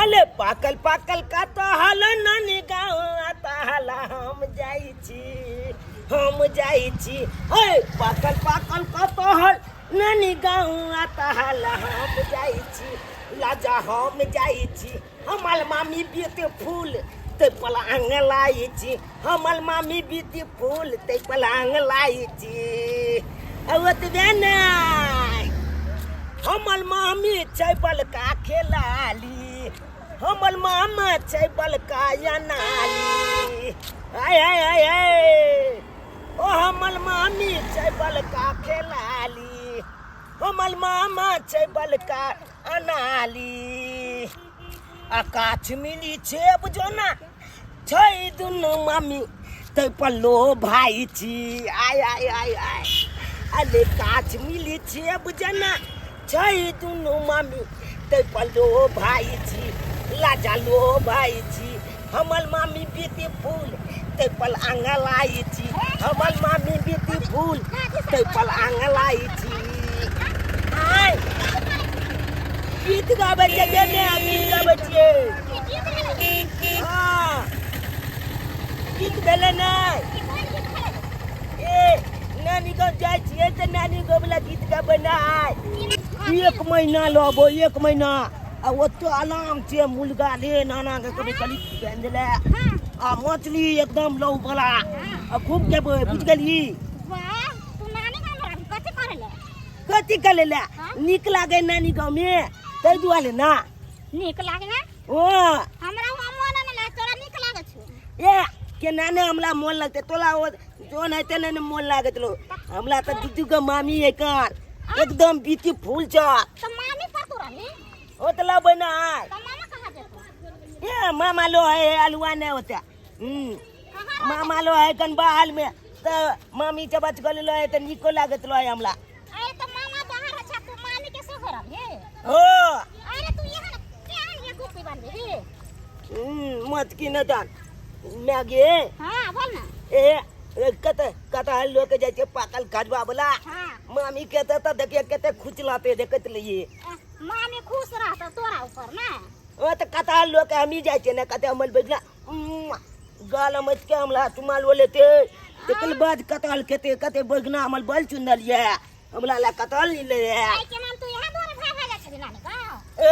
अले पाकल पाकल का तो हाल नानी गाँव आता हाला हम जाई छी हे पाकल पाकल का तो हाल नानी गाँव आता हाला हम जाई छी लाजा हम जाई छी हमार मामी ब्यूटीफुल ते पलांग लाई छी हमार मामी ब्यूटीफुल ते पलांग लाई छी अवत बेना हमर मामी छै बलका खेलाली हमर मामा छै बलका अनाली आय आय आय आय ओ हमर मामी छै बलका खेलाली हमर मामा छै बलका अनाली आकाश मिली छै बुझो ना छै दुनू मामी तै पल्लो भाई छी आय आय आय आय अले काच मिली छै बुझो ना छै दुनू मामी तै पल्लो भाई छी लाजा लो भाई छी हमर मामी ब्यूटीफुल तै पल आंगलाई छी हमर मामी ब्यूटीफुल तै पल आंगलाई छी आय गीत गाबै छै ने गीत गाबै छियै हाँ गीत भेलै नहि ए नानी गाँव जाइ छियै तऽ नानी गाँववला गीत गाबै नहि एक महीना लबो एक महीना आ ओतो आराम छै मुलगा ले नाना के कभी कली बन देले आ मछली एकदम लौ बला आ खूब जेबै बुझ गेली वाह तू नानी गाँव में कथि करेले कथि करेले नीक लागे नानी गाँव में तै दुआरे ना नीक लागे ना ओ हमरा मन न लागे तोरा नीक लागे छ ए केना ने हमरा मोन लगते तोला जो नहीं तेने ने मोन लागत लो हमरा त दू के मामी है कर एकदम ब्यूटीफुल छ तो मामी पर तोरा नी ओ त लबै ना तो मामा कहां जेतो ए मामा लो है अलुआ ने होता मामा लो है कन बाहर में त मामी के बच गल लो है त निको लागत लो है हमरा अरे तो मामा बाहर अच्छा तू मामी के सो घर हे हो अरे तू यहाँ केहन ये कुपी बन रे मत की न दान मैगे हां बोल ना ए कता लोग के जाय पाकल खाजवा वाला हां मामी कहते त देखिए केते खुचलाते देखत लिए मामी खुश रहता तोरा ऊपर ना ओ त कता लोग के हमी जाय छे ना कते हमल बेजना गाल मत के हमला तुमाल बोलेते तकल बाद कतल केते कते बगना हमल बल चुनलिए हमला ला कतल ले आई के नाम तू यहाँ दोरे भाग जा छ नानी गाँव ए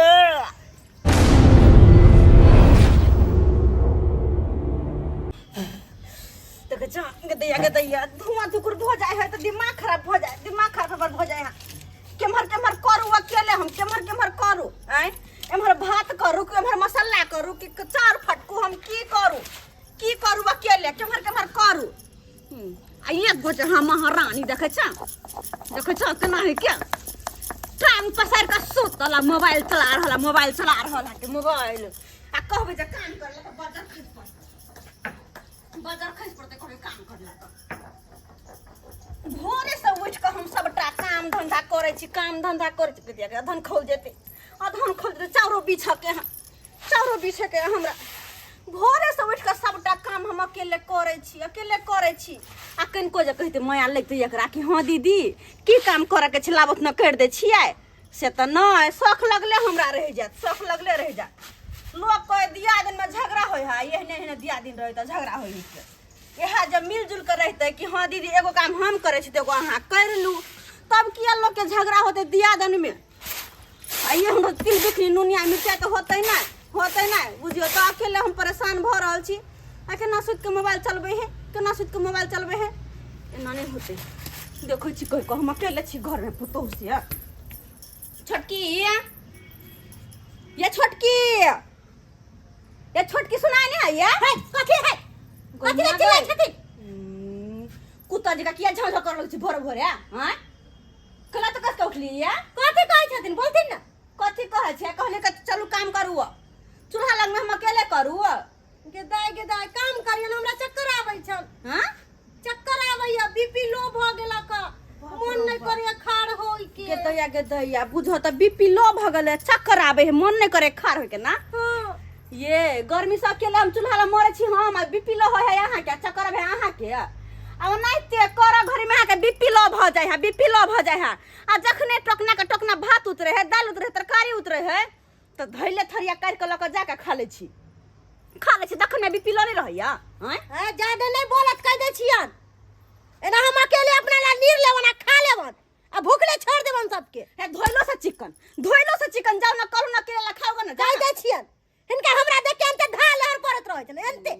तक जा गदैया धुआं धुकुर हो जाए है तो दिमाग खराब हो जाए केमहर केमहर करू अकेले हम केमहर करू आय एमहर भात करू कि एमहर मसाला करू कि चार फटकू हम की करू अकेले केमहर करू आ एक गोटे हम महारानी देखे छ केना है क्या टाइम पसार का सुतला मोबाइल चला रहला के मोबाइल आ कहबे जे काम करला त बाजार खस पड़ते कोई काम करला तो भोरे से उठ के हम सबटा काम धंधा करे छी अधन खोल जेते चाउरो बीछ के हमरा भोरे से उठ के सबटा काम हम अकेले करे छी आ कनको जे कहते माया लगते एकरा कि हां दीदी की काम करे के छला उतना कर दे छियै से त नै शौक लगले हमरा रह जात लोग कोई दिया दिन में झगड़ा होय है एहने दिया दिन रहे तो झगड़ा होय है यह जब मिलजुल कर रहते कि हाँ दीदी एगो काम हम करे छी तो अहाँ कर लू तब किया लोग के झगड़ा होते दिया दिन में ये हम तिल बिखनी नुनिया मिर्चाई तो होते ना बुझियो तो अकेले हम परेशान भ रहल छी आ केना सुत के मोबाइल चलबे है एना नहीं होते देखो छी कोई को हम अकेले छी घर में पुतौ से छोटकी ये छोटकी सुनाई नहीं है कथि है कुत्ता जी का किया झांझा कर लग छी भोर हां कला तो कस के उठली है कथि कहै छथिन बोलथिन ना कथि कहै छै कहले कि चलू काम करू चूल्हा लग में हम अकेले करू के दाई काम करियो न हमरा चक्कर आबै छल हां चक्कर आबैया बीपी लो भ गेला का मन नहीं करे खाड़ होई के दैया बुझो त बीपी लो भ गेले चक्कर आबै है मन नहीं करे खाड़ होई के ना ये गर्मी सब के हम चूल्हा ला मरे छी हम बीपी लो है यहाँ के चक्कर है यहाँ के अब नहीं ते कर घर में के बीपी लो भ जाय है आ जखने टोकना के टोकना भात उतरे है दाल उतरे है तरकारी उतरे है तो धैले थरिया काट के लक जाके खा ले छी दखन में बीपी लो नहीं रहैया हैं ज्यादा नहीं बोलत कह दे छियन एना हम अकेले अपना ला नीर लेवन आ खा लेवन आ भूखले छोड़ देवन सबके है धोइलो से चिकन जाओ ना करू ना केला खाओगे ना कह दे छियन इनका हमरा देख के अंते ढा लहर पड़त रहे छन एनते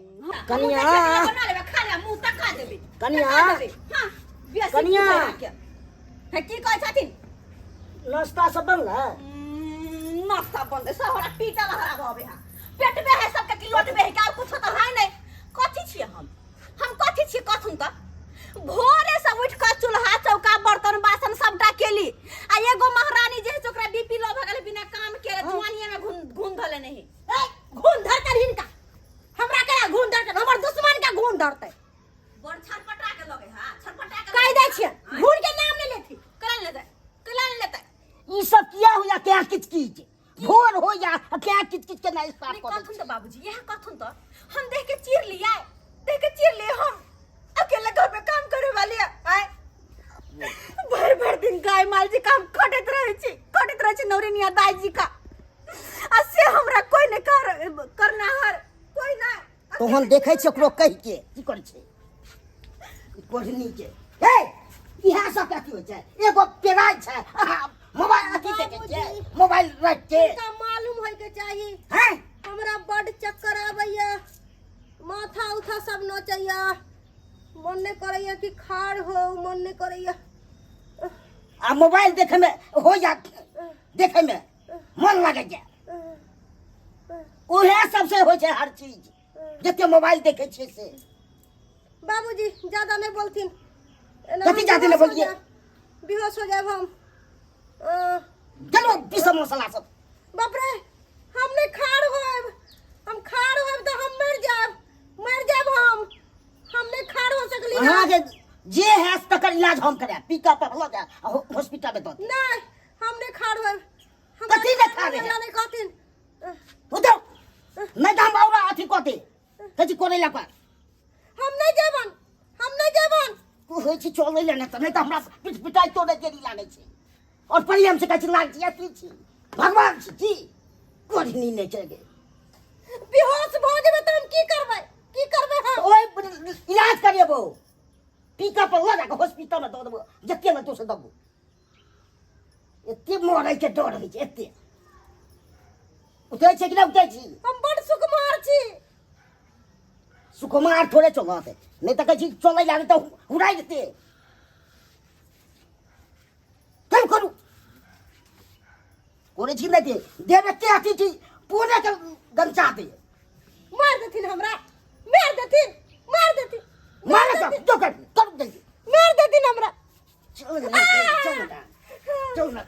कनिया बना लेबे खा ले मुंह तक खा देबे कनिया हां कनिया है की कहै छथिन नाश्ता सब बन गया नाश्ता बंद है सहरा पीटा लहरा गबे हां पेट में है सबके कि लोट में है का कुछ तो है नहीं कथि छिए हम कथि छिए कथुन त भोरे से उठ के चूल्हा चौका बर्तन बासन सबटा केली आ एगो महारानी जे ओकरा बीपी लो भ गेल बिना काम केले जुआनिए में घुन धले नहीं घून धर कर हिनका हमरा केना घून धर कर हमर दुश्मन का घून धरते बड़ छटपटा के लगे हां छटपटा के कह दे छियन घून के नाम ले लेथी कलन लेते ये सब किया हुआ क्या किचकिच भोर हो या क्या किचकिच के नहीं स्टार्ट कर कथुन तो बाबूजी यह कथुन तो हम देख के चीर लिए हम अकेले घर में काम करे वाली आए भर दिन गाय माल जी काम कटत रहे छी नौरिनिया दाई जी का असे हमरा कोई ने करना हर कोई ना तो हम देखे छ ओकरो कह के की कर छै कोढ़नी के हे इहा सब क्या होय छै एगो पेराय छै मोबाइल अथी देखे छै मोबाइल रख के का मालूम होय के चाहिए हैं हमरा बड़ चक्कर आबैया माथा उठा सब नचैया मन ने करैया कि खाड़ हो मन ने करैया आ मोबाइल देखे में हो या देखे में मन लगे छै ओहे सबसे हो छै हर चीज जते मोबाइल देखे छै से बाबूजी ज्यादा नहीं बोलथिन कथी ज्यादा नहीं बोलिए बेहोश हो जाए हम चलो पीसो मसाला सब बाप रे हम नहीं खाड़ होएब हम खाड़ होएब तो हम मर जाब हम नहीं खाड़ हो सकली वहां के जे है तकर इलाज हम करे पिका पर ल जा हॉस्पिटल में दो नहीं हम नहीं खाड़ होएब कथी नहीं खाड़ है? नहीं कहथिन उधर नहीं तो हम औरा अथी कहते कथी करे ला पर हम नहीं जेबन तू होय छी चले ले नहीं तो हमरा पिटाई तोड़े देरी लागे छै और प्रेम से कहै लाग जिया छी भगवान छी जी कोढ़नी नहीं चले बेहोश भ जेबे त हम की करबै हम ओए इलाज करिएबो टीका पर लगा के हॉस्पिटल में दो देबो जते में तो से दबो एते मोरै के डर होइ छै एते उठै छै कि ना उठै छी हम बड़ सुकुमार छी सुकुमार थोड़े चलते नहीं तो कहीं चले जाने तो उड़ाई देते कम करू कोने छी नहीं देवे के आती थी पूरे के गंजा दे मार देथिन हमरा मार देथिन मारे तो कर दे मार देथिन हमरा चल ना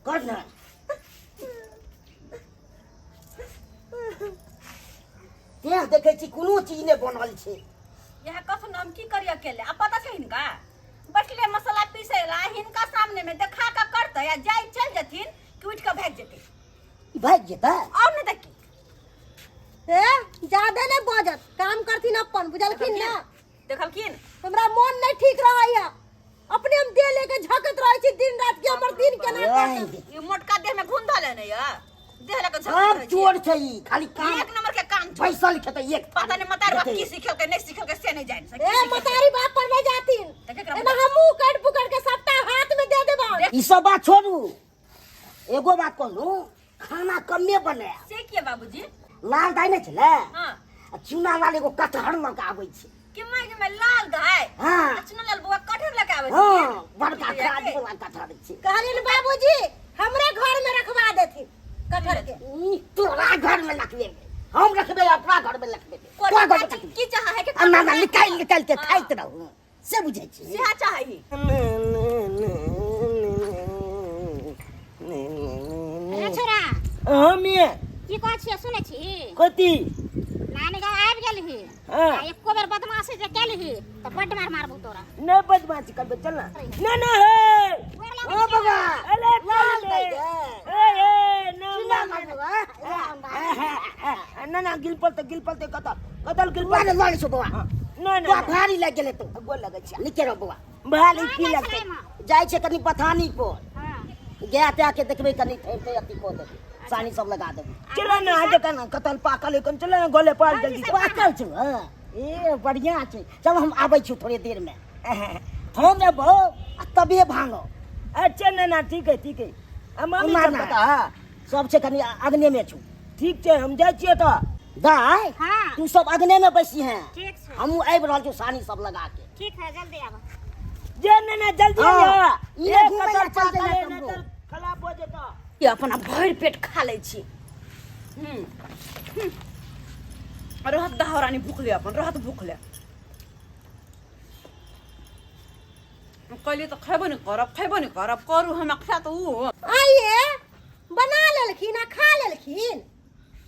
करना क्या देखे छी कोनो चीज ने बनल छै यह कथुन हम की करिया अकेले अब पता छै हिनका बैठले मसाला पीसेला हिनका सामने में देखा का करते या जाई चल जथिन कि उठ के भाग जते भाग जेता और न देखी ज्यादा नहीं बजत काम करथिन अपन बुझलखिन ना देखलखिन हमरा मन नहीं ठीक रहैया अपने हम दे लेके झकत रहै छी दिन रात के हमर दिन केना कटत ये मोटका देह में घुन धले नहीं है देह लगे सब चोर छै ई, खाली काम एक नंबर के काम छै पैसा लिखत एक पता नहीं मतार बाप की सीखल के नहीं सीखल के से नहीं जान सके ए मतारी बाप पर नहीं जातिन एना हमू कट पुकड़ के सबटा हाथ में दे देबो ई सब बात छोड़ू एगो बात कहलू खाना कमे बने से किए बाबूजी लाल दाई नहीं छले हां चूना लाल एगो कटहर लग आबै छै कि मैं लाल गाय हां चुना लाल बुआ कठर लगे आवे हां बड़का खाद वाला कटहर छै कहलिन बाबूजी हमरे घर में रखवा देथिन कटहर के ई तोरा घर में रखबे हम रखबे अपना घर में रखबे कोई बात की चाह है कि ना निकाल के खाइत रहू से बुझै छी से चाहिए रे छोरा हमे की कहै छी सुनै छी कथी नानी गाँव आबि गेलही हाँ। एको बेर बदमाशी जे केलही तो बड्ड मार मारबू तोरा नहीं बदमाशी करबे चल ना हे ओ बाबा अरे लाल दे ए ना गिलपल ते कतल गिलपल लाल छो बाबा ना भारी लग गेले तो गोल लगे छै निके रो बाबा भारी की लगते जाय छै कनी पथानी पर गया ते आके देखबे कनी थे अति को देबे सानी सब लगा देबे चलो ना आज का कतल पाकल लेकिन चलो ना गोले पाल जल्दी पाकल छु हां ए बढ़िया छै चल हम आबै छु थोड़ी देर में हम एबो तबे भांगो अच्छा ना ठीक है मामी मार सब ना। बता सब से कनी अग्नि में छु ठीक है हम जाय छियै तो दाई हाँ तू सब अग्नि में बैसी हैं ठीक छै हम आबि रहल छु सानी सब लगा के ठीक है जल्दी आबो जे ना जल्दी हाँ, आ ये एक घूमे कतल ला चल पाकल जाए है तुमको। ना खराब हो जेता ये अपना भर पेट खा ले छी रहत दहरानी भूखले अपन रहत भूखले कहली तो खेबो नहीं करब करू हम अक्सा तो ऊ आइए बना लेलखिन आ खा लेलखिन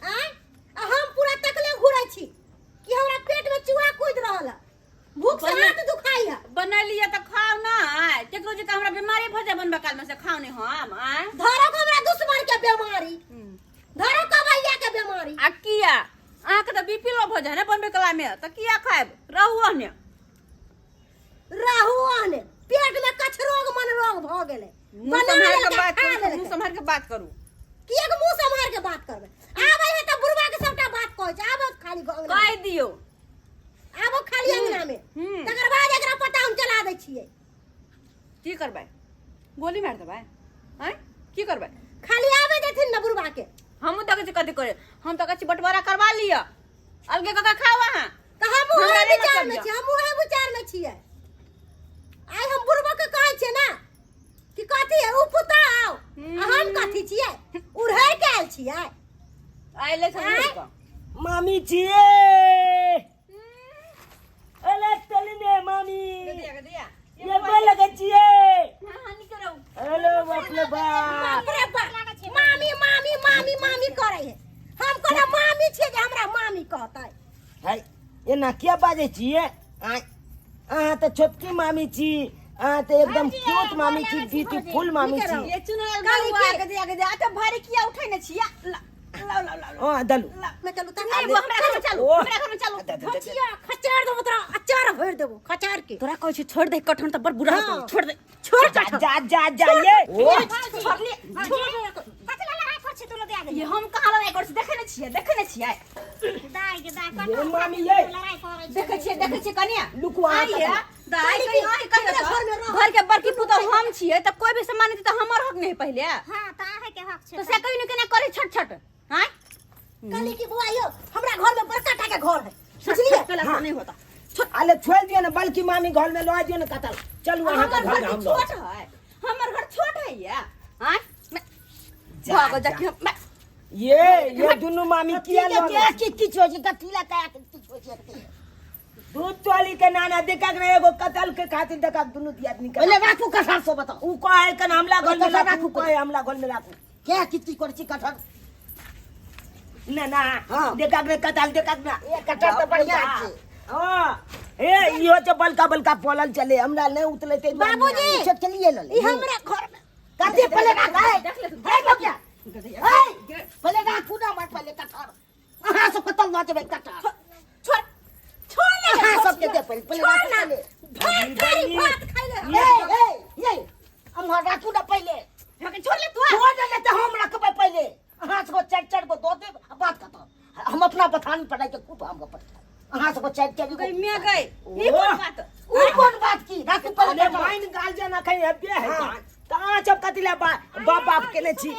आ हम पूरा तकले घुरै छी कि हमरा पेट में चूहा कूद रहल है भूख से हाथ दुखाई है बना लिया तो खाओ ना केकरो जे हमरा बीमारी भ जाय बनबे काल में से खाओ नहीं हम आय धरो को हमरा दुश्मन के बीमारी धरो को भैया के बीमारी आ किया आहा के तो बीपी लो भ जाय ना बनबे काल में तो किया खाएब रहू ने राहुआन पेट में कछरोग मन रोग भ गेले मुंह संभाल के बात करू कि एक मुंह संभाल के बात करबे आबै है त बुढ़वा के सबटा बात कहै छै आबै खाली अंगना कह दियो आबै खाली अंगना में तकर बाद एकरा पता हम चला दै छियै की करबै गोली मार देबै हैं की करबै खाली आबै देथिन न बुढ़वा के हम तो कथि कथि करे हम तो कथि बंटवारा करवा लिया अलगे कका खाओ अहाँ त हम हमरा उहे नहि विचार मतलब में यऽ। छी हम उहे विचार में छियै आइ हम बुढ़वा के कहै छियै ना कि कथि है उ पुता आओ आ हम कथि छियै उड़ै के आयल छियै आइले से आँय? मामी छिए अरे चलने मामी ये बोल लगे छिए हेलो बाप रे बाप बाप रे बाप मामी मामी मामी मामी करे है हम कोना मामी छियै जे हमरा मामी कहतै है ये ना क्या बाजे छिए आ तो छोटकी मामी छी आ तो एकदम क्यूट मामी छी ब्यूटीफुल मामी छी ये चुनाल गलुआ के दिया के दिया अच्छा भारी किया उठै ने छिया लाओ हां दलू मैं चलू त नहीं वो हमरा घर में चलो हमरा घर में चलो खचिया खचार दो तोरा अचार भर देबो खचार के तोरा कहै छी छोड़ दे कठन त बड़ बुरा हाँ। होतो छोड़ दे छोड़ जा ये ओ छोड़ ले कथि ला लगा छै तोरा दे ये हम कहां लड़ाई कर छी देखे ने छियै दाई के दाई ये मामी ये लड़ाई करे देखे छियै कनिया लुकुआ आइए दाई कहीं आइ कहियो घर के बड़की पुतौ हम छियै त कोई भी सम्मानित त हमर हक नहीं पहिले हां त आहे के हक छै तो से कहीं न केना करे छट हां कली की बुआ यो हमरा घर में बड़का टा के घर है समझलिए पहले हाँ। नहीं होता अरे छोड़ दियो ना बल्कि मामी घर में लगा दियो ना कतल चलू वहां का हमर घर घर हम छोट है हमर घर छोट है या हां भागो जाके हम ये दोनों मामी किया लो कित्ती छोजी कतिला का कित्ती छोजी दूध वाली के नाना देखा के एगो कतल के खातिर देखा दोनों दिया आदमी का पहले राखू का सासो बताओ ऊ को है कन हमला घर में कतल लाखू राखू को है हमला घर में लाखू क्या कित्ती करची कठर ना हाँ। देखा के कतल देखा ना ये कटहल तो बढ़िया छै। हां ए इहो तो बलका पलल चले हमरा नहीं उतले ते बाबूजी चल चलिए लो ई हमरा घर में कते पहले राख है देख ले है लोग क्या है पहले राखू ना मत पहले कठर हां सब कतल ना देबे कठर छोड़ छोड़ ले हां सब के दे पहले छोड़ ना भात खाई भात खाई ले ये हम राखू ना पहले छोड़ ले तू छोड़ दे तो हम रखबे पहले हां से चढ़ को दो दे बात खत्म हम अपना बथान पढ़ाई के खूब हमको पढ़ता हां से चढ़ गई मैं गई ये कौन बात वो कौन बात की राखू पहले अरे माइन गाल जना खई हब्बे है कहां सब कतिला बाप के ले छी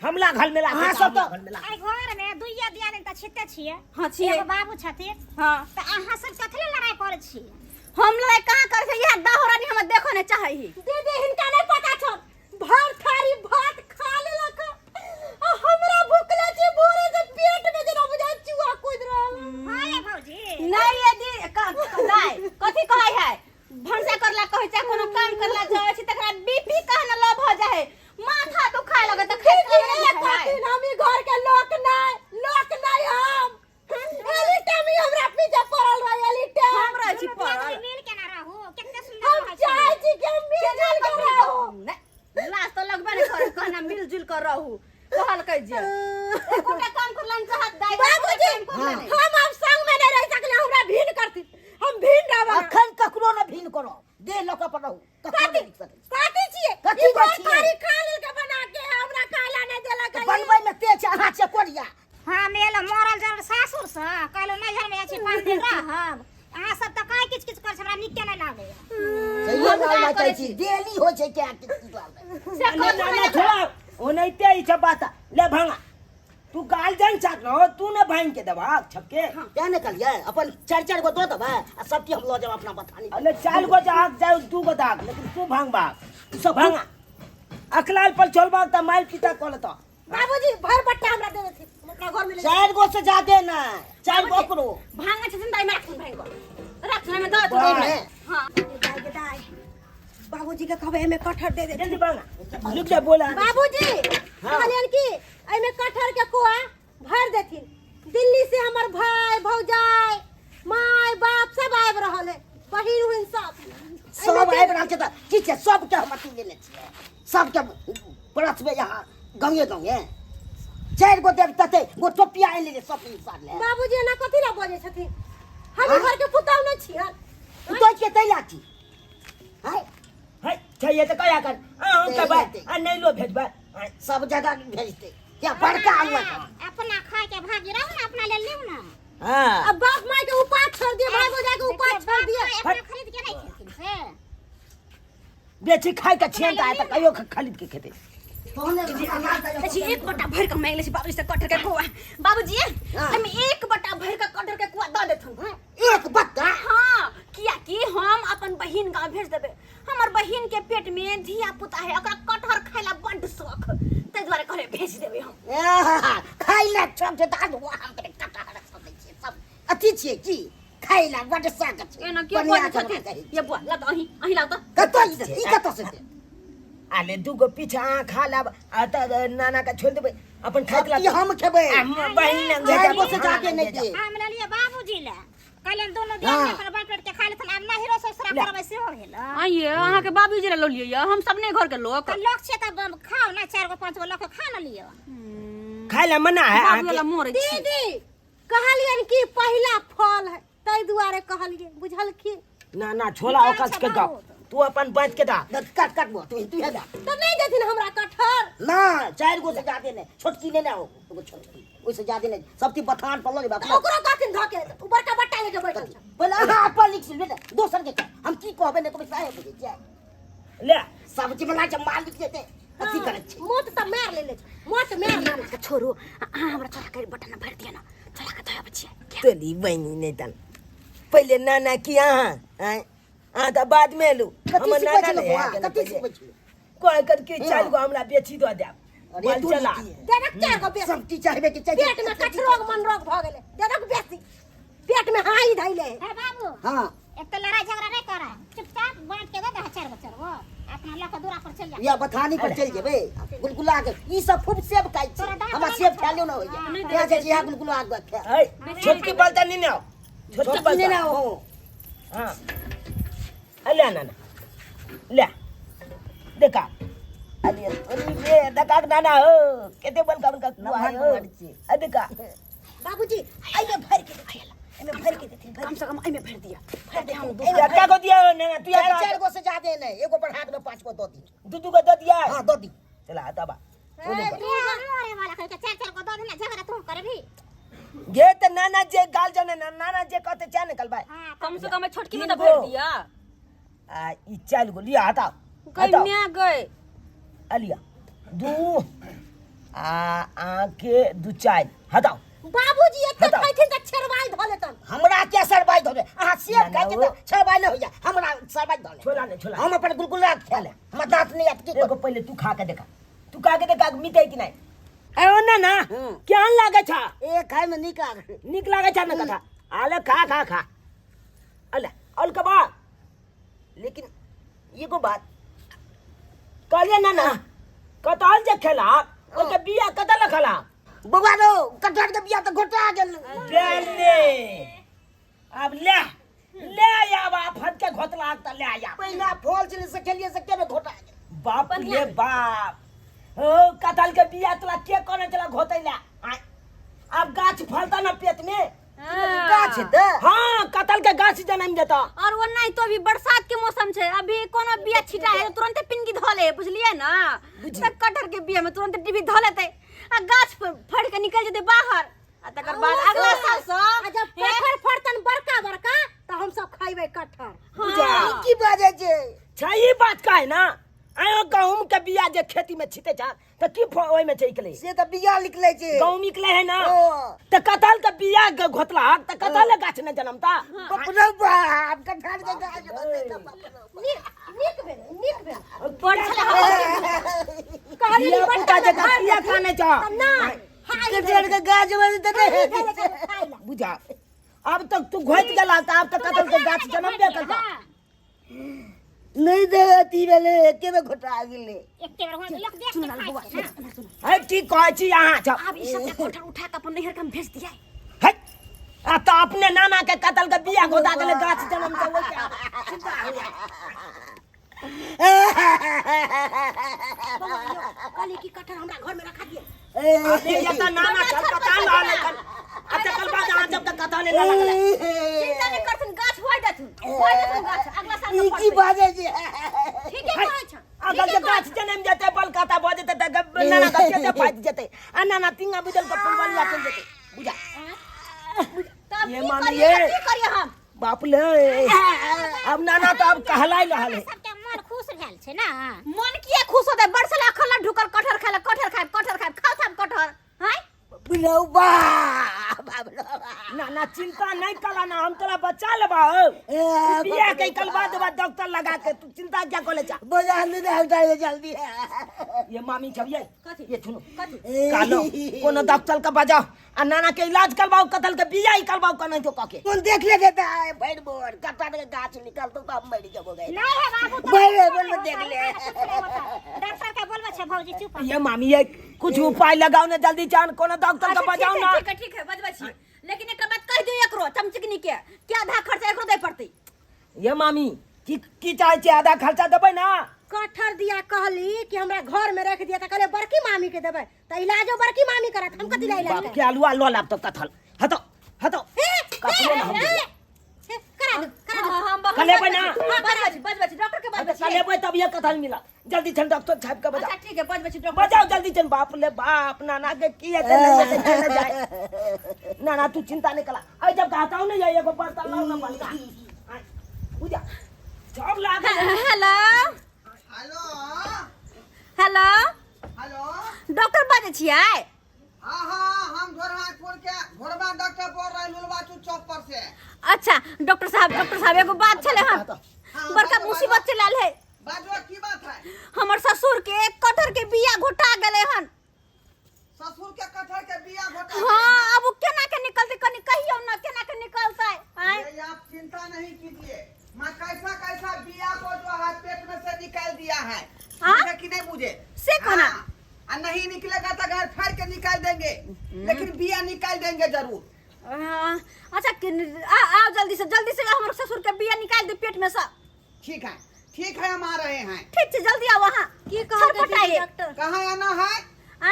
हमला घर में लाखू हाँ, सब तो- घर में लाखू आई घर में दुइया दियाने त छिते छिए हां छिए एगो बाबू छथिन हां त अहाँ सब कथले लड़ाई करे छी हम लड़ाई कहां करे छै यह दाहोरानी हम देखो ने चाहे ही दीदी हिनका नहीं पता छ भर थारी भात खा लेलक हमरा भूखले छी भोरे से पेट में जना बुझा चूहा कूद रहल हां रे भौजी नहीं यदि दाई कथि कहै है भंसा करला कहै छै कोनो काम करला जाय छै तकरा बीपी कहना लो भ जाय माथा दुखाय लगे त खेत कथिन हम ई घर के लोक नहीं हम एली टाइम हमरा पीछे पड़ल रह एली टाइम हम रह छी पड़ल मिल के ना रहू कितने सुंदर हम रहै चाहे छी कि हम मिल कर रहो लाज तो लगबे नहीं करे कहना मिलजुल कर रहू कहल कह जे एकोटा काम करला न चाहत दाई बाबूजी हम अब संग में नहीं रह सकले हमरा भीन करती हम भीन रहब अखन ककरो न भीन करो दे लोक पर रहू काटी छिए कथी ई बात छियै? थारी खा लेल के बना के हमरा खाला नहीं देला के बनबै में तेज हाथ से कोरिया हाँ मेल मरल जब सासुर से कहलो नैहर में अछि 5 दिन रहब अहाँ सब त काय किछ किछ कर हमरा नीक के नहीं लागे सही ना कहै छी डेली हो छै क्या किछ लाल से छोड़ा ओनैते ई सब बात ले भांगा तू गार्जियन चाट रहो तू न भाई के दबा छक्के क्या न करिए अपन 4 गो दो दबा आ सब की हम लो जब अपना बतानी अरे 4 गो जाग जाओ 2 गो दाग लेकिन तू भांग बा सब भांगा अकलाल पर चलबा त माल पिता कोल त बाबूजी भर बट्टा हमरा दे देथि हम अपना घर में ले 4 गो से ज्यादा ना 4 गो करो भांगा छ दाई में राखन भाई को राखन में द तो हां दाई बाबूजी के कहबे में कटहर दे दे जल्दी भांगा लुक जा बोला बाबूजी कहलियन की एमे कटहर के कोआ भर देथिन दिल्ली से हमर भाई भौजाई माय बाप सब आब रहल है बहिन हुन सब आबि रहल छै त ठीक छै सब के हम अथी लेने छियै सब के परस में यहाँ गाँवे 4 गो देव तते गो टोपिया आनि ले सब इंसान ले बाबूजी एना कथि ला बजै छथिन हम घर के पुतौ न छियन तो के तैला छी हाय हाय चाहिए तो कया कर हम के भाई आ नहीं लो भेजबा सब जगह भेजते क्या बड़का हुआ अपना खाए के भागी रहू ना अपना ले लेऊ ना हां अब बाप माय के उपास छोड़ दिए भाई भौजाई के उपास छोड़ दिए अपना खरीद के नहीं खेथिन से बेची खाए का छेन का त कहियो खरीद के खेते जी एक बटा भर के मांगले छी बाबूजी से कटहर के कुआ बाबूजी हम एक बटा भर के कटहर के कुआ द देथुन एक बत्ता हां किया कि हम अपन बहिन गांव भेज देबे हमर बहिन के पेट में धिया पुता है ओकरा कटहर खाइला बड्ड शौक तै दुआरे कहले भेज देबे हम खाइला सब जे दाल हम के कटहर सब दै छियै सब अथी छियै की खाइला बड साग छै एना के बोल छथिन ये बोल ला त अही ला त कतो से आले दुगो पीछा खा लाब आ त नाना का छोड़ देबे अपन खाइ ला हम खेबै बहिन ने से जाके नहीं दे हम ले लिए बाबूजी ले कहले दोनों दिन पर बांट के खा लेथन अब नहिरो ससुरा करबै से हो गेल आइए अहाँ के बाबूजी ला लिए या हम सब ने घर के लोग लोग छै त खाओ ना 4 गो 5 गो लोग खा न लियो खाइ ला मना है बाबू वाला मोरे छी दीदी कहलियन की पहिला फल है तै दुआरे कहलिए बुझलखिन ना ना छोला ओकस के गाओ तू अपन बात के दा कट बो तू है दा तो नहीं देथिन हमरा कटहर ना 4 गो से ज्यादा नहीं छोटकी ले ना हो एगो छोटकी ओइसे ज्यादा नहीं सब ती बथान पल्लो बाप ओकरो कहथिन धके तू बड़का बट्टा लेके बैठल छ बोला हां अपन लिख ले दोसर के हम की कहबे ने तो साहे बुझे जा ले सब्जी बना के माल लिख देते अथी करे छी मोट त मार ले मोट मार ले छोरो हमरा छोरा के बटन भर दिया ना छोरा के दया बचिए तोली बहनी नहीं तन पहले नाना की हां त बाद में लू हम नाना ने कथि से बचलू कोई कर के 4 गो हमरा बेची दो दे अरे तू चला देनक 4 गो बेसी सब ती चाहबे के चाहिए पेट में कठरोग मन रोग भ गेले देनक बेसी पेट में हाई धइले हे बाबू हां एक तो लड़ाई झगड़ा नहीं करा चुपचाप बांट के दे 4 गो अपना लक दूरा पर चल जा या बथानी पर चल जेबे गुलगुला के ई सब खूब सेब खाइ छी हमरा सेब खालियो ना होय या जे या गुलगुला के खा छोटकी बलता नहीं ना छोटकी बलता ना हो हां अले नाना ले देखा अरे ये देखा नाना हो केते बल का कुआ हो देखा बाबूजी आइए भर के दे एमे भर के देथिन कम से कम एमे भर दिया भर दे हम क्या को दिया नाना तू 4 गो से ज्यादा नहीं एगो पर हाथ में 5 गो दो दी दू गो दो दिया हां दो दी चला दबा मोरे वाला करके 4 गो दो दिन झगड़ा तुम करे भी गे त नाना जे गाल जने नाना जे कहते चा निकल भाई हां कम से कम छोटकी में तो भर दिया आ ई 4 गो लिया हटाओ कन्या गए अलिया 2 आ के 2 4 हटाओ बाबूजी एते खाइथिन त छरवाई ध लेतन हमरा के सरबाई धरे अहाँ सेब खाइ के त छरबाई न होया हमरा सरबाई धले छोला नहीं छोला हम अपन गुलगुला खेले हम दांत नहीं अटकी एगो पहले तू खा के देखा तू खा के देखा मिटे कि नहीं ए ओना ना क्या लागे छा ए खाए में निक लागे छा ना कथा आले खा अले और कबा लेकिन एगो बात कहले ना कतल जे खेला ओके बिया कत लखला बबा रो कटहर के बिया त घोटा गेल ले अब ले आवा फट के घोतला त ले आया पहिला फल चले से खेलिए से के घोटा गेल बाप रे बाप ओ कटहल के बिया तला के कोने चला घोतैला अब गाछ फलता ना पेट में गाछ दे हाँ कटहल के गाछ जन्म देता और वो नहीं तो अभी बरसात के मौसम छे अभी कोनो बिया छिटा है तुरंत पिनकी धोले बुझलिए ना तब कटहल के बिया में तुरंत डिब्बी धो लेते आ गाछ फड़ के निकल जेते बाहर आ तकर बाद अगला साल से जब कटहर फड़तन बड़का बड़का तो हम सब खाइबे कटहर हाँ। की बाजे जे सही बात का है ना आयो गहूम के बिया जे खेती में छिटे जा त की ओय में निकले से तो बिया निकले छे गहूम निकले है ना हाँ। त कटहल के बिया घोतला त कटहल गाछ न जन्मता बपनो बाप कटहल के गाछ निक भेल बड़ कहली बिया पटा जे बिया खाने जा ना कटहल के गाछ में तो नहीं बुझा अब तक तू घोट गेला त अब तक कटहल के गाछ जन्म दे करता नहीं देती वाले के में घोटा गेले एक के बार हो एक देख के खाई है ठीक कहै छी अहाँ सब अब ई सब के कोठा उठा के अपन नैहर के हम भेज दिया है आ त अपने नाना के कटहल के बिया गोदा गेले गाछ जन्म दे वो क्या चिंता हुआ कहली कि कटहर हमरा घर में रखा दिए अरे ये त नाना के कटहल आले कर आ तकर बाद अहाँ जब तक कटहल ले लगले चिंता नहीं करथुन गाछ होय देथुन गाछ अगला साल ई में की बाजे छे ठीक है कहै छ अगर के गाछ जन्म जेते बलकाता भ जेते त नाना का केते फाइट जेते आ नाना तिंगा बुझल के फुलवलिया चल जेते बुझा तब ये की मामी करिए ये। की करिए हम बाप ले अब नाना तो अब कहलाई रहल है सबके मन खुश भेल छे ना मन किए खुश होते बरसला खला ढुकल कटहर खाला कटहर खाए खाओ सब कटहर हैं बुलाओ बाप नाना चिंता नहीं करा ना हम तोरा बचा लेबा बिया के कल बाद डॉक्टर लगा के तू चिंता क्या करे चा बाजार में हटा ये जल्दी ये मामी छबिए कथी? ये सुनो कालो कोनो डॉक्टर का बजाओ आ नाना के इलाज करवाओ कटहल के बिया ही करवाओ का नहीं तो काके कौन देख ले देता है बैठ बोर कटहल के गाछ निकल तो हम मर जाओगे नहीं है बाबू तो बोल देख ले डॉक्टर के बोलबा छे भौजी चुप ये मामी ये कुछ उपाय लगाओ ना जल्दी चान कोनो डॉक्टर का बजाओ ना ठीक है बजबै छी लेकिन एक बात कह दियो एकरो चमचकनी के क्या आधा खर्चा एकरो दे पड़ती ये मामी की चाहे छे आधा खर्चा देबै ना कटहर दिया कहली कि हमरा घर में रख दिया त कहले बड़की मामी के देबै त इलाजो बड़की मामी करत हम कथि ला इलाज बाप के आलुआ लो लाब तो कटहल हटो हटो कटहल ना हम देबै। करा दो हम कले बना। हां बजबै छी डॉक्टर के बात अबे कल लेबै तब ये कटहल मिला जल्दी चल डॉक्टर साहब का बजा अच्छा ठीक है बजबै छी डॉक्टर बजाओ जल्दी चल बाप ले बाप नाना के की है चले जाए नाना तू चिंता नहीं करा अरे जब कहता हूं ना ये एगो बर्तन लाओ ना बन का पूजा सब ला दे hello hello hello hello doctor बाजै छियै हां हां हम घोरहापुर के घोरबा डॉक्टर बोल रहे लुलवा चौक पर से अच्छा डॉक्टर साहब एगो बात छले हम बड़का मुसीबत चलल है बाजो की बात है हमर ससुर के कटहर के बिया घोटा गेले हन ससुर के कटहल के बिया घोटा हां अब उ केना के निकलते कनी कहियो ना केना के निकलतै हैं ये आप चिंता नहीं कीजिए मैं कैसा कैसा बिया को जो है पेट में से निकाल दिया है हाँ? मुझे कि नहीं मुझे से कोना? और नहीं निकलेगा तो घर फाड़ के निकाल देंगे लेकिन बिया निकाल देंगे जरूर अच्छा आओ जल्दी से हमर ससुर के बिया निकाल दे पेट में से ठीक है हम आ रहे हैं ठीक छै जल्दी आओ वहां की कहत छटपटाइए। डॉक्टर कहाँ आना है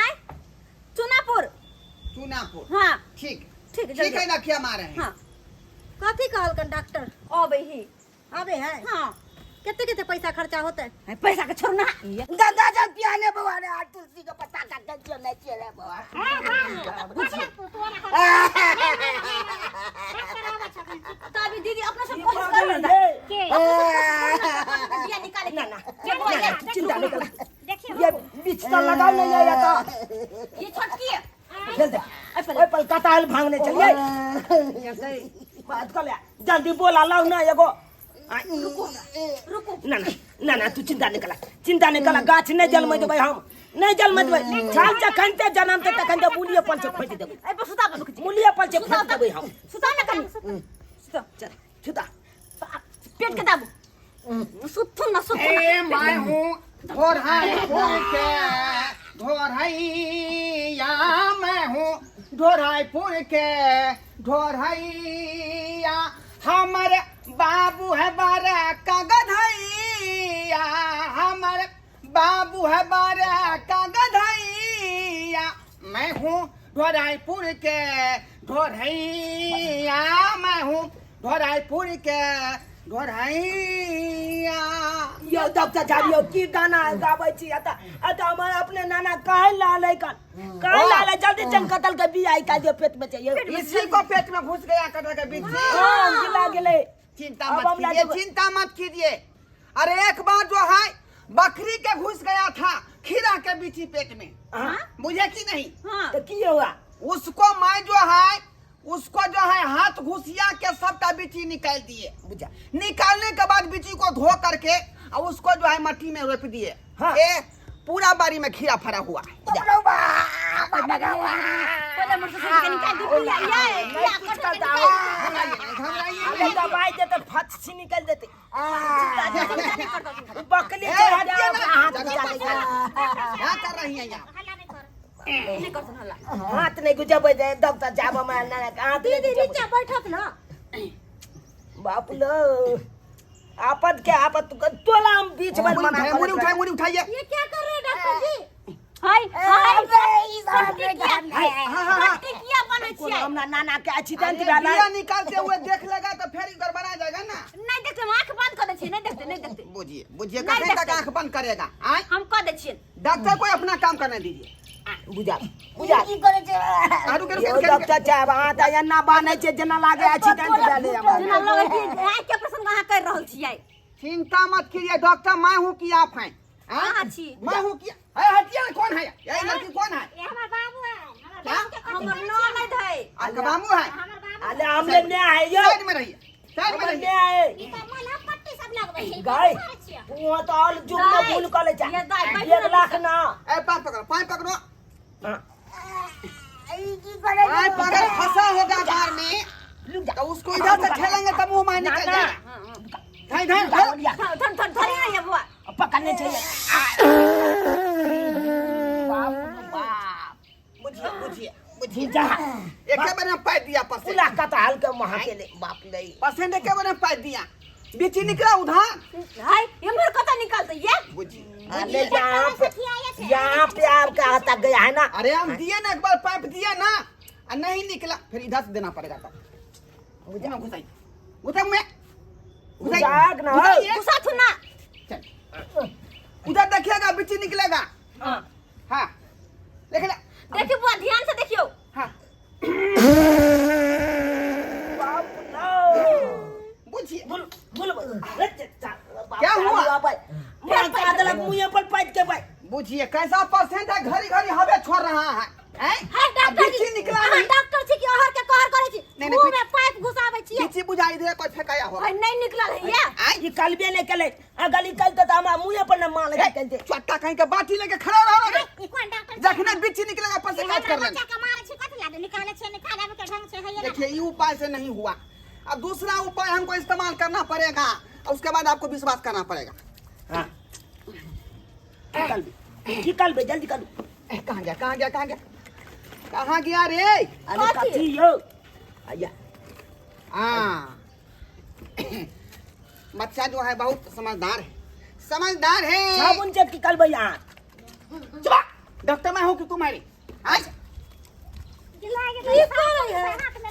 आय चुनापुर चुनापुर हां ठीक ठीक है, ठीक जल्दी। है ना क्या आ रहे हैं हां कथि कहलकन डॉक्टर अबे ही आबे है हां केते पैसा खर्चा होते पैसा के छोड़ना गंगा जल पियाने बउआ ने आ तुलसी का पत्ता काट के चले चले बउआ तभी दीदी अपना सब कोशिश कर रहा है के बिया निकाले ना ना ना चिंता नहीं करा देखिए ये बीच का लगाओ नहीं ये तो ये छोटकी है चल दे ओए पल कटहल भांगने चलिए बात कर ले जल्दी बोला लाओ ना एगो रुको ना ना तू चिंता नहीं करा गाछ नहीं जल में देबै हम नहीं जल में देबै छाल जखन ते जन्म ते तखन ते मूलिए पर से खोज देबै ए पर सुता पर कुछ मूलिए पर से खोज देबै हम सुता ना कनी सुता चल छुता पेट के दाबू सुतू ना सुतू ए मैं हूँ ढोरहैया मैं हूँ ढोराईपुर के ढोरहैया हमर बाबू है बारा का गधैया हमर बाबू है बारा का गधैया मैं हूँ ढोराईपुर के ढोरैया मैं हूँ ढोराईपुर के ढोरैया। यो डॉक्टर साहब यो की गाना गाबै छी अत हमर अपने नाना काहे लाले कन काहे लाले जल्दी चल कटल के बिया का जो पेट में चाहिए इसी को पेट में घुस गया कटल के बीच से। हां गिला गेले चिंता मत कीजिए। अरे एक बार जो है बकरी के घुस गया था खीरा के बीची पेट में, मुझे की नहीं तो की हुआ उसको मैं जो है उसको जो है हाथ घुसिया के सबका बीची निकाल दिए। बुझा निकालने के बाद बीची को धो करके और उसको जो है मट्टी में रोप दिए। हाँ। ए पूरा बारी में खीरा फरा हुआ। दवाई देते फट से निकल देते बकली के हाथ क्या कर रही है यहाँ? हाथ नहीं गुजब डॉक्टर साहब हमारा नाना हाथ दीदी नीचे बैठत ना बाप लो आपद के आपद तोला हम बीच में मना मुड़ी उठाइए। ये क्या कर रहे हैं डॉक्टर जी? हाय हाय टिकिया बने छिए हमरा नाना के एक्सीडेंट भेला बिया निकालते हुए देख लेगा तो फिर गड़बड़ा जाएगा ना। नहीं देखते आंख बंद कर दे छी नहीं देखते बुझिए कहीं तक आंख बंद करेगा। हम कर दे छी। डॉक्टर को अपना काम करने दीजिए। बुझा की करे छै डॉक्टर साहब हां त एना बानै छै जेना लागे एक्सीडेंट भेले जेना लगे कि आंख के ऑपरेशन कहां कर रहल छियै। चिंता मत कीजिए डॉक्टर मैं हूं कि आप हैं? हां छी मैं हूं कि हटिया कौन है? ये लड़की कौन है? ये हमार बाबू है क्या? हमर नाम नहीं धै आपका मामू है? अरे हमने ने है यो साइड में रहिए साइड में हमने रहिए। है ई त मला पट्टी सब लगबै छै गाय वो तो ऑल जुग में भूल कर ले जा 1 लाख ना ए पाँव पकड़ो हां पाँव पकड़ फंसा होगा घर में तो उसको इधर से ठेलेंगे तब मुंह में निकल जाएगा। धन धन है बुआ पकड़ने चाहिए बाप बुझिए जा एक बार में पाई दिया पसेंट पुला का हाल के वहां के ले बाप ले पसेंट एक बार में पाई दिया बीची निकला उधर। हाय हमर कता निकालते ये बुझिए अरे यहाँ पे आपका आता गया है ना। अरे हम दिए ना एक बार पाइप दिया ना और नहीं निकला फिर इधर से देना पड़ेगा तब मुझे ना घुसाई घुसा में जाग ना गुस्सा थू ना उधर देखिएगा बिच्ची निकलेगा। हाँ देखिए बुआ ध्यान से देखियो। हाँ बुझिए क्या हुआ मैं का दलक मुंह पर पैट के भाई बुझिए कैसा परसेंट है घड़ी घड़ी हवे छोड़ रहा है हां डॉक्टर जी निकला हां डॉक्टर जी की ओहर के कहर करे छी नहीं, मुंह में पाइप घुसावे छी बिच्ची बुझाई दे कोई फेंकाया हो हाय नहीं निकलल है ये ये कलबे नहीं कले गली कल तो हमरा मुंह पर न माल के दे चट्टा कहीं के बाटी लेके खड़ा रहो रे ई कोन डॉक्टर जखने बिच्ची निकलेगा पर से काट कर लेना। बच्चा के मारे छी कथि लादे निकाले छै निकाले के ढंग से है ये देखिए ये उपाय से नहीं हुआ अब दूसरा उपाय हमको इस्तेमाल करना पड़ेगा और उसके बाद आपको विश्वास करना पड़ेगा। हां निकल बे जल्दी कर कहाँ गया रे? अरे कथी यो आया हाँ बच्चा जो है बहुत समझदार है साबुन से निकल बे यहाँ डॉक्टर मैं हूँ कि तुम्हारी आज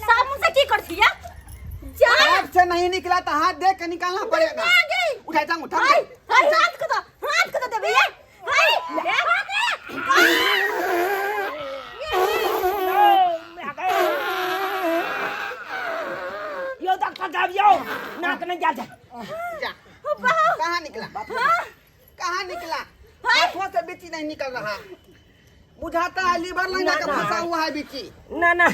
साबुन से की करती है जा हाथ से नहीं निकला तो हाथ देख के निकालना पड़ेगा। उठा जाऊँ उठा हाय हाय हाथ को दे भैया हाय यो डॉक्टर साहब यो नाक नहीं जा जा कहाँ निकला हाथों से बिच्ची नहीं निकल रहा बुझाता है लीवर लगा के फंसा हुआ है बिच्ची। ना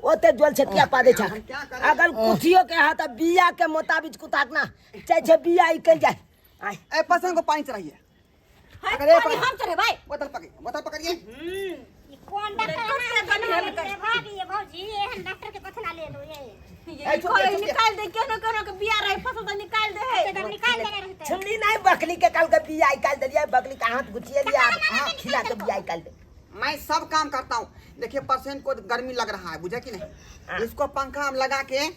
ओते जोल से क्या पादे छा क्या करें? अगर कुथियो के हाथ बिया के मुताबिक कुताकना चाहे बिया निकल जाए आए ए पसंद को पानी चढ़ाइए हाय पानी हम चढ़े भाई बोतल पकड़िए ई कोन डॉक्टर है भाभी ये भौजी एहन डॉक्टर के कथला ले लो ये कोई निकाल दे केनो के बिया रहे फसल तो निकाल दे एकदम निकाल देने रहते छुमनी नहीं बकली के कल के बिया निकाल दिया बकली का हाथ गुचिए लिया खिला के बिया निकाल दे। मैं सब काम करता हूँ। देखिए पेशेंट को गर्मी लग रहा है बुझे कि नहीं इसको पंखा हम लगा के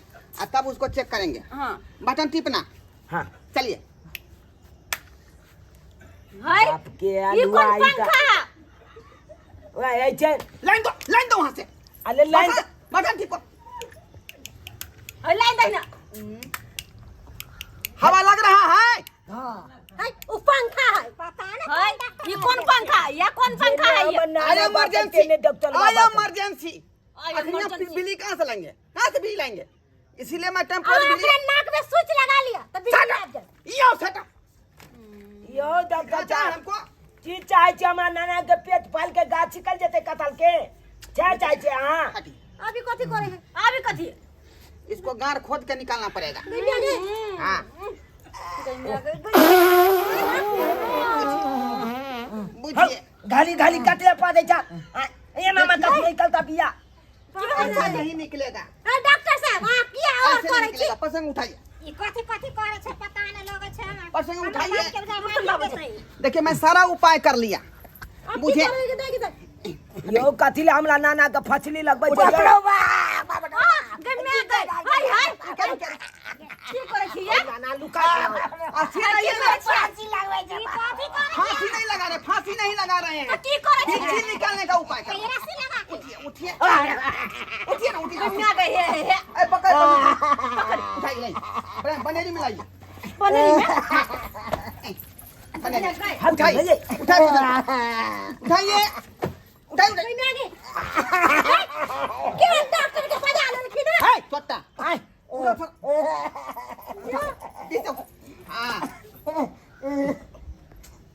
तब उसको चेक करेंगे। हां बटन टिपना हां चलिए हाय आपके ये कौन हलवाई का पंखा ऐसे लाइन दो वहाँ से। अरे लाइन बटन ठीक कर। लाइन दे ना। हवा लग रहा है। है वो पंखा है पता नहीं हाय ये कौन पंखा है? या कौन पंखा है ये? आई इमरजेंसी, डॉक्टर आई इमरजेंसी। emergency। बिजली कहाँ से लाएंगे? कहाँ से बिजली लाएंगे? इसीलिए मैं और टेम्पोररी अपने नाक में स्विच लगा लिया तो बिजली आ जाए। यो सेटा यो डॉक्टर क्या साहब हमको चीज चाहे हमारा नाना के पेट फाल के गाछ छिकल जते कतल के चाहे हाँ हटी। अभी कथी करे है? अभी कथी? इसको गार खोद के निकालना पड़ेगा। गइया गे हाँ बुझिए घाली घाली कटले पा दे जा ये मामा का निकलता बिया ऐसा नहीं निकलेगा। डॉक्टर साहब हां किया और ऐसे करे नहीं छी निकलेगा। पसंग उठाइए, ई कथी कथी करे छै पता नहीं लगे छै हमरा। पसंग उठाइए। के बुझा देखिए मैं सारा उपाय कर लिया। अब बुझे की करेंगे देखी तो यो कथिले हमला नाना के फसली लगबै छै गन्ने गए हाय हाय की करे छी ये? नाना लुका अच्छी नहीं है ना। फांसी लगवे छै कथी करे फांसी नहीं लगा रहे, फांसी नहीं लगा रहे हैं। की करे छी? बिजली निकालने का उपाय कर। ये रस्सी लगा के उठिए उठिए उठिए ना उठिए। गन्ने गए हे ए पकड़ उठाइए नहीं बनेरी में लाइए। बनेरी में बनेरी हम उठाइए जाइए उठाइए उठाइए उठाइए। गइया गे के डॉक्टर के बजा ले कि ना है छोटा हाय हाँ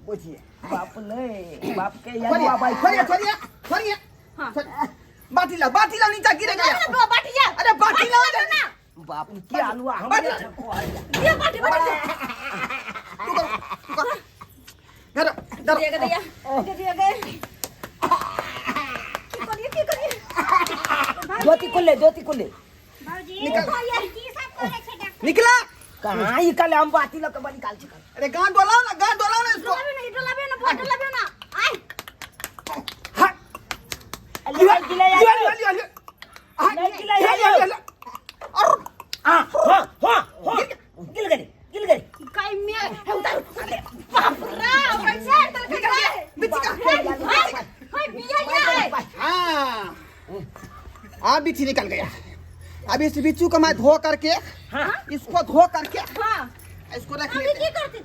बुझिए। बाप ले बाप के छोड़िए या भाई छोड़िए छोड़िए छोड़िए। बाटी ला नीचे गिरेगा। अरे बाटी जा अरे बाटी ला ना बाप के आलूआ हम ये बाटी बाटी धरो धरो दिया गए की करिए ज्योति कुले भौजी निकल। की सब करे छै डॉक्टर? निकला। कहाँ ही कल हम बाती लग के निकाल छी अरे गांड डोलाओ ना इसको। डोलाबे ना आई हाँ गिल गई काई में है उतार बाप रे कैसे अंदर हाय हाय बिया ये हाँ अब बिच्छू निकल गया। अब इस बिच्छू को मैं धो करके इसको धो करके हां इसको रख अभी लेते की करती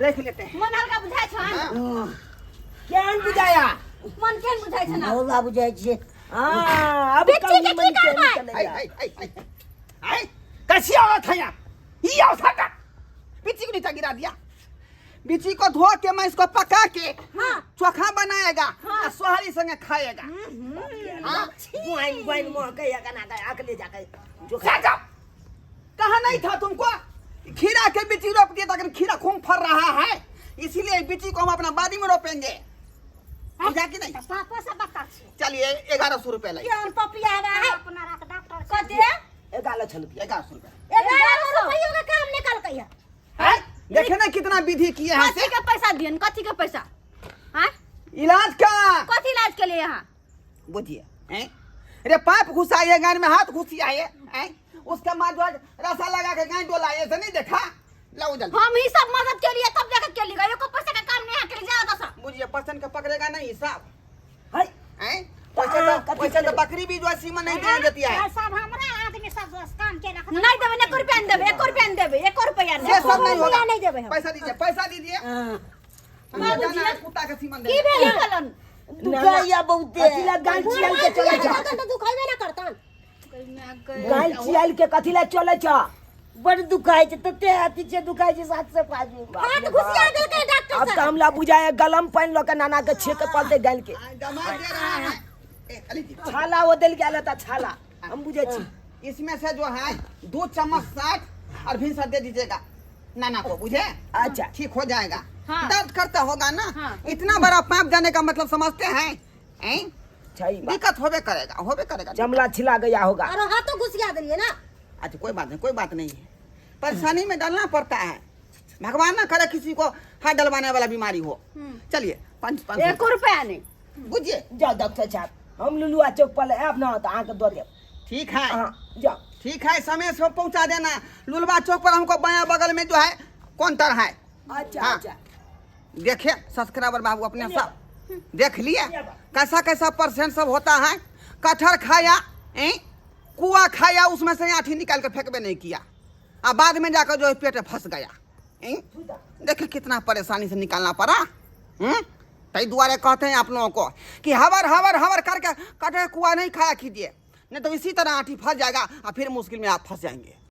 रख लेते हैं। मन हल्का बुझाय छ हाँ। क्या बुझाया मन केन बुझाय छ ना भौला बुझाय छे हां अब बिच्छू के की करबै? आई कैसी औरत है यहाँ? ये औरत है। बिच्छी को नीचे गिरा दिया। बिच्छी को धो के मैं इसको पका के चोखा बनाएगा और सोहरी संगे खाएगा। हाँ गुआइन गुआइन मोह के या गाना का अकले जाके जो कहा नहीं था तुमको? खीरा के बिच्ची रोप दिए तो खीरा खूब फर रहा है, इसीलिए बिच्ची को हम अपना बाड़ी में रोपेंगे। समझा कि नहीं? पापा सब बता छै चलिए 1100 रुपए लाइए। केन पपिया है अपना रख डॉक्टर कथि 1100 रुपया 1100 रुपए 1100 रुपया का काम निकल गया है। देखे ना कितना विधि किए हैं कथि के पैसा दियन कथि के पैसा हां इलाज का। कथि इलाज के लिए यहां बुझिए हैं? अरे पाइप घुसाइए गान में हाथ घुसियाए हैं? उसके बाद जो रसा लगा के गाय डोलाए ऐसे नहीं देखा? लाओ जल्दी। हम ही सब मदद के लिए तब जाकर के लिए एको पैसा का काम नहीं है के लिए जाओ तो सब बुझिए पर्सन का पकड़ेगा नहीं हिसाब हाय हैं? पैसे तो बकरी भी जो है सीमा नहीं दे देती है। सब हमरा आदमी सब काम के रख नहीं देबे 1 रुपया नहीं देबे 1 रुपया नहीं देबे 1 रुपया ये नहीं सब नहीं होगा। नहीं देबे हम। पैसा दीजिए पैसा दीजिए। हमें जाना है कुत्ता का सीमन की दे। भेल कलन दुखाया बहुते कथिला गाय चियाल के चले जा तो दुखाइबे ना करतन गाय चियाल के कथिला चले जा बड़ दुखाई छे तते हाथी छे दुखाई छे 7 से 5 हाथ घुसिया दे के डॉक्टर अब साहब कामला बुझाए गलम पानी लो के नाना के छेक पलते गाल के दमा दे रहा है। अली जी छाला वो दिल गेल त छाला हम बुझे छी इसमें से जो है 2 चम्मच साग और भिंसा दे दीजिएगा नाना को, बुझे? अच्छा ठीक हो जाएगा। हाँ। दर्द करता होगा ना। हाँ। इतना बड़ा पाप जाने का मतलब समझते हैं? हैं? सही बात दिक्कत होबे करेगा। जमला छिला गया होगा और हाथों घुसिया दिए ना अच्छा कोई बात नहीं है। परेशानी में डालना पड़ता है। भगवान ना करे किसी को हाथ डलवाने वाला बीमारी हो। चलिए 5 1 रुपया नहीं बुझिए। जाओ डॉक्टर साहब हम लुलुआ चौक पर आब ना तो आके दो दे ठीक है हां जाओ ठीक है समय से पहुंचा देना। लुलवा चौक पर हमको बाया बगल में जो है काउंटर है। अच्छा हाँ। अच्छा देखिए सब्सक्राइबर बाबू अपने सब देख लिया कैसा कैसा परसेंट सब होता है। कटहर खाया, कुआ खाया, उसमें से आठी निकाल कर फेंकबे नहीं किया, और बाद में जाकर जो है पेट फंस गया। देख कितना परेशानी से निकालना पड़ा। तई दुआरे कहते हैं आप लोगों को कि हवर हवर हवर करके कटहर कुआ नहीं खाया कीजिए, नहीं तो इसी तरह आठी फंस जाएगा और फिर मुश्किल में आप फंस जाएंगे।